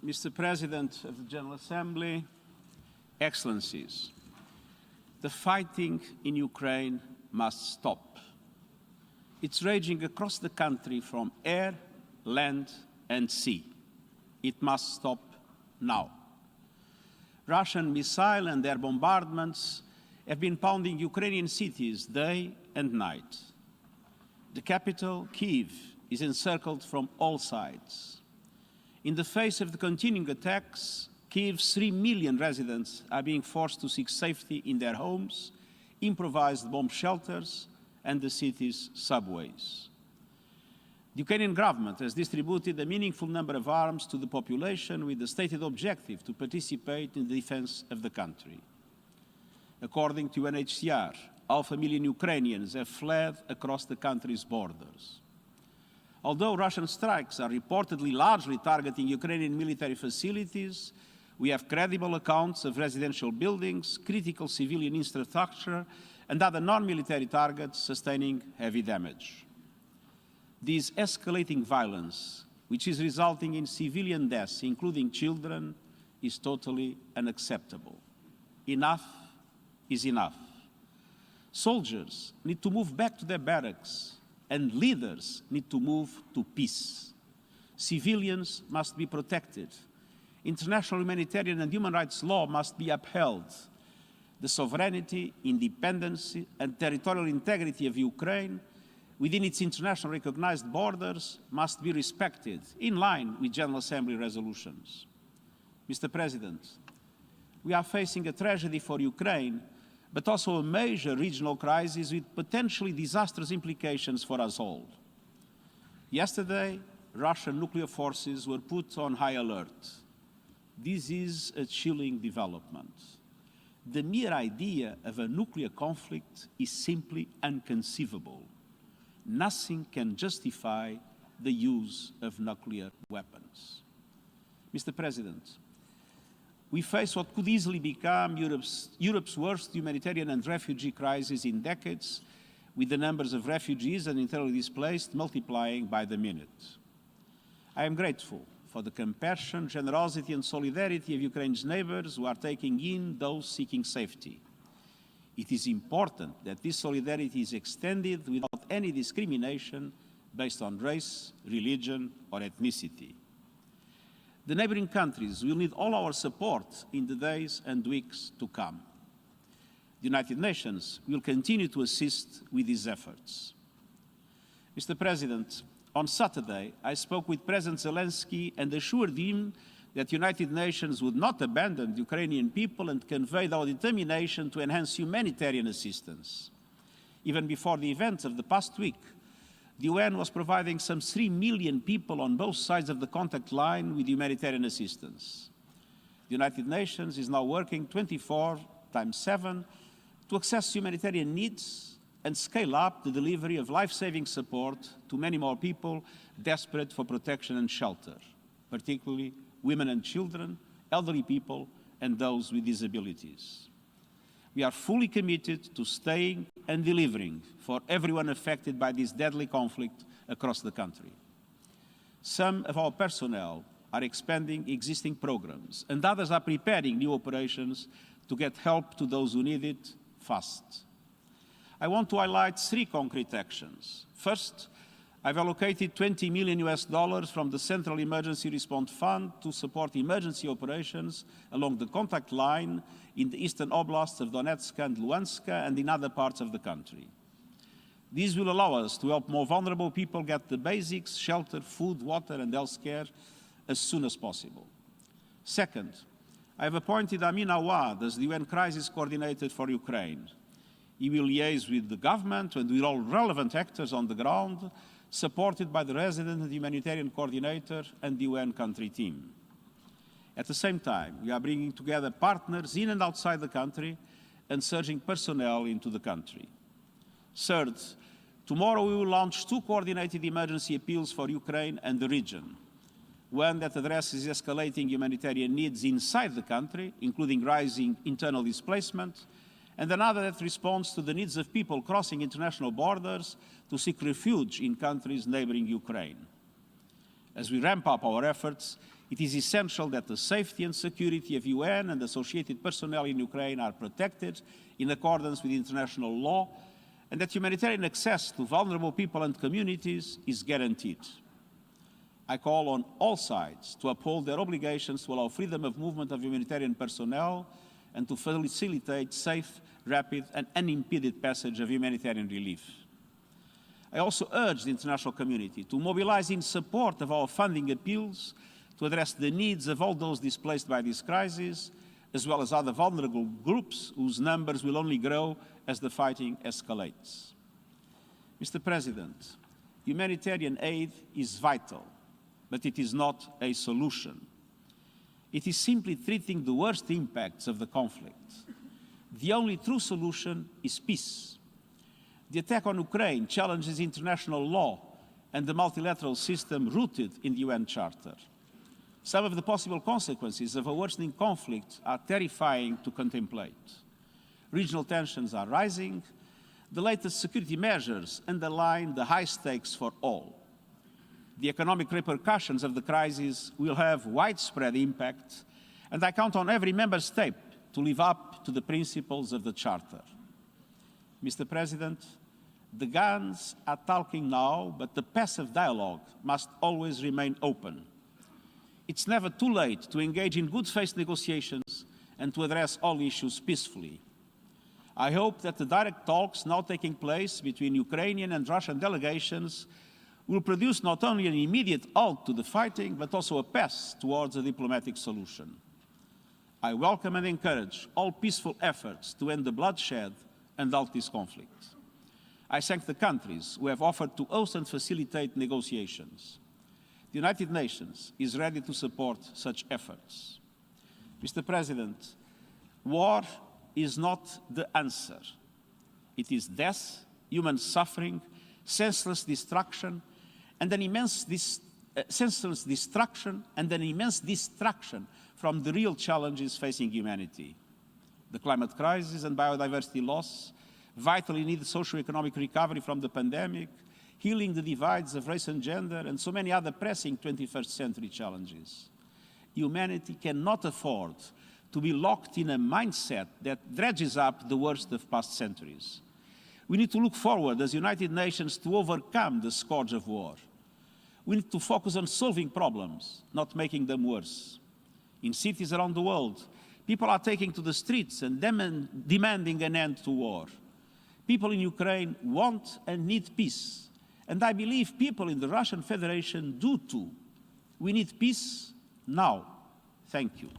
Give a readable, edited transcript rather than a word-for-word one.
Mr. President of the General Assembly, Excellencies, the fighting in Ukraine must stop. It's raging across the country from air, land, and sea. It must stop now. Russian missile and air bombardments have been pounding Ukrainian cities day and night. The capital, Kyiv, is encircled from all sides. In the face of the continuing attacks, Kyiv's 3 million residents are being forced to seek safety in their homes, improvised bomb shelters, and the city's subways. The Ukrainian government has distributed a meaningful number of arms to the population with the stated objective to participate in the defense of the country. According to UNHCR, 500,000 Ukrainians have fled across the country's borders. Although Russian strikes are reportedly largely targeting Ukrainian military facilities, we have credible accounts of residential buildings, critical civilian infrastructure, and other non-military targets sustaining heavy damage. This escalating violence, which is resulting in civilian deaths, including children, is totally unacceptable. Enough is enough. Soldiers need to move back to their barracks, and leaders need to move to peace. Civilians must be protected. International humanitarian and human rights law must be upheld. The sovereignty, independence, and territorial integrity of Ukraine within its internationally recognized borders must be respected, in line with General Assembly resolutions. Mr. President, we are facing a tragedy for Ukraine, but also a major regional crisis with potentially disastrous implications for us all. Yesterday, Russian nuclear forces were put on high alert. This is a chilling development. The mere idea of a nuclear conflict is simply inconceivable. Nothing can justify the use of nuclear weapons. Mr. President, we face what could easily become Europe's worst humanitarian and refugee crisis in decades, with the numbers of refugees and internally displaced multiplying by the minute. I am grateful for the compassion, generosity, and solidarity of Ukraine's neighbors who are taking in those seeking safety. It is important that this solidarity is extended without any discrimination based on race, religion, or ethnicity. The neighboring countries will need all our support in the days and weeks to come. The United Nations will continue to assist with these efforts. Mr. President, on Saturday, I spoke with President Zelensky and assured him that the United Nations would not abandon the Ukrainian people and conveyed our determination to enhance humanitarian assistance. Even before the events of the past week, the UN was providing some 3 million people on both sides of the contact line with humanitarian assistance. The United Nations is now working 24/7 to access humanitarian needs and scale up the delivery of life-saving support to many more people desperate for protection and shelter, particularly women and children, elderly people, and those with disabilities. We are fully committed to staying and delivering for everyone affected by this deadly conflict across the country. Some of our personnel are expanding existing programs, and others are preparing new operations to get help to those who need it fast. I want to highlight 3 concrete actions. First, I've allocated $20 million from the Central Emergency Response Fund to support emergency operations along the contact line in the eastern oblasts of Donetsk and Luhansk and in other parts of the country. These will allow us to help more vulnerable people get the basics, shelter, food, water, and health care as soon as possible. Second, I have appointed Amin Awad as the UN Crisis Coordinator for Ukraine. He will liaise with the government and with all relevant actors on the ground, supported by the resident and humanitarian coordinator and the UN country team. At the same time, we are bringing together partners in and outside the country and surging personnel into the country. Third, tomorrow we will launch 2 coordinated emergency appeals for Ukraine and the region. One that addresses escalating humanitarian needs inside the country, including rising internal displacement, and another that responds to the needs of people crossing international borders to seek refuge in countries neighboring Ukraine. As we ramp up our efforts, It is essential that the safety and security of UN and associated personnel in Ukraine are protected in accordance with international law, and that humanitarian access to vulnerable people and communities is guaranteed. I call on all sides to uphold their obligations to allow freedom of movement of humanitarian personnel and to facilitate safe, rapid, and unimpeded passage of humanitarian relief. I also urge the international community to mobilize in support of our funding appeals to address the needs of all those displaced by this crisis, as well as other vulnerable groups whose numbers will only grow as the fighting escalates. Mr. President, humanitarian aid is vital, but it is not a solution. It is simply treating the worst impacts of the conflict. The only true solution is peace. The attack on Ukraine challenges international law and the multilateral system rooted in the UN Charter. Some of the possible consequences of a worsening conflict are terrifying to contemplate. Regional tensions are rising. The latest security measures underline the high stakes for all. The economic repercussions of the crisis will have widespread impact, and I count on every member state to live up to the principles of the Charter. Mr. President, the guns are talking now, but the path of dialogue must always remain open. It's never too late to engage in good faith negotiations and to address all issues peacefully. I hope that the direct talks now taking place between Ukrainian and Russian delegations will produce not only an immediate halt to the fighting, but also a path towards a diplomatic solution. I welcome and encourage all peaceful efforts to end the bloodshed and halt this conflict. I thank the countries who have offered to host and facilitate negotiations. The United Nations is ready to support such efforts. Mr. President, war is not the answer. It is death, human suffering, senseless destruction, and an immense distraction from the real challenges facing humanity. The climate crisis and biodiversity loss, vitally needed socio-economic recovery from the pandemic, healing the divides of race and gender, and so many other pressing 21st century challenges. Humanity cannot afford to be locked in a mindset that dredges up the worst of past centuries. We need to look forward as United Nations to overcome the scourge of war. We need to focus on solving problems, not making them worse. In cities around the world, people are taking to the streets and demanding an end to war. People in Ukraine want and need peace. And I believe people in the Russian Federation do too. We need peace now. Thank you.